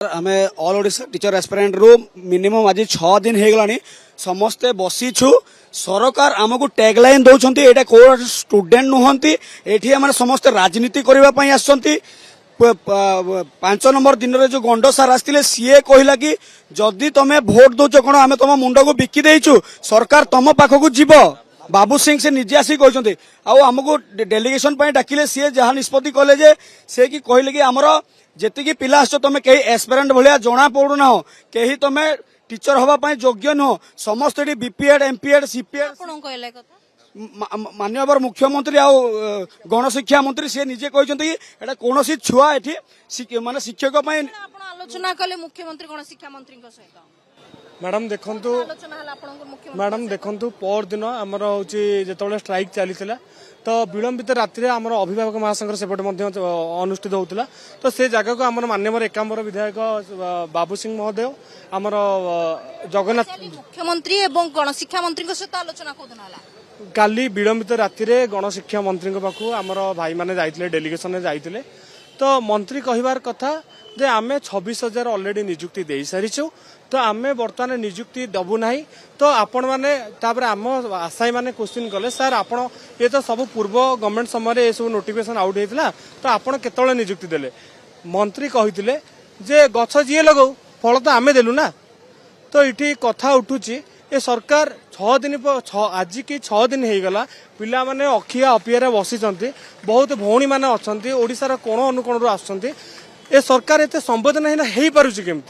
आमे all Odisha teacher aspirant रु minimum आज 6 दिन हो गलानी समस्ते बसीछु सरकार आमको टैगलाइन दौरान एटा को स्टूडेंट नुहंती एठी आम समस्ते राजनीति करबा पई आछंती 5 नंबर दिन रे जो गंड सार आसतिले सीए कहला कि जदि तमे भोट दौच कोन आमे तम मुंड को बिकी देइछु सरकार तम पाखकु जीव बाबू सिंह से निजे आसी कहते आमको डेलीगेशन डाकिले सी जहाँ निष्पत्ति कले जे से कि कहले कि आमर जी पिला आस तुम कहीं एस्पिरेंट भाया जना पड़ूना कहीं तुम टीचर हवापाई योग्य नुह समस्त बीपीएड एमपीएड सीपीएड माननीय मुख्यमंत्री आ गणशिक्षा मंत्री सी निजे कहते कि कौन छुआ ये माने शिक्षक आलोचना कले मुख्यमंत्री गणशिक्षा मंत्री सहित मैडम देखु पर दिन आमर हूँ जो स्ट्राइक चली तो विलंबित राति आमर अभिभावक महासंघ सेपटे अनुष्ठित होता तो से जगह को आम मान्यवर एकाम्बर विधायक बाबू सिंह महोदय आमर जगन्नाथ मुख्यमंत्री एवं गणशिक्षा मंत्री सहित आलोचना काली विलंबित राति गणशिक्षा मंत्री पाखु आमर भाई मैंने जाइए डेलीगेशन जाइए तो मंत्री कहबार कथा जे आमे 26,000 ऑलरेडी नियुक्ति दे सारिछु तो आमे वर्तमान नियुक्ति दबु नाही तो आपण माने तापर आम आशाई माने क्वेश्चन कले सर आपण ये तो सब पूर्व गवर्नमेंट समय ये सब नोटिफिकेशन आउट होइतला तो आपण केतळे नियुक्ति देले मंत्री कहितले जे गछ जिए लगाऊ फल तो आमे देलु ना तो इठी कथा उठुची ए सरकार 6 दिन आज की 6 दिन हो गला पिला माने अखिया अपिया बसी बहुत भौणी माने अच्छा ओडिशार कोण अनुकोण आसुछंती ए सरकार एते संवेदनहीन हो पारुछि केमती।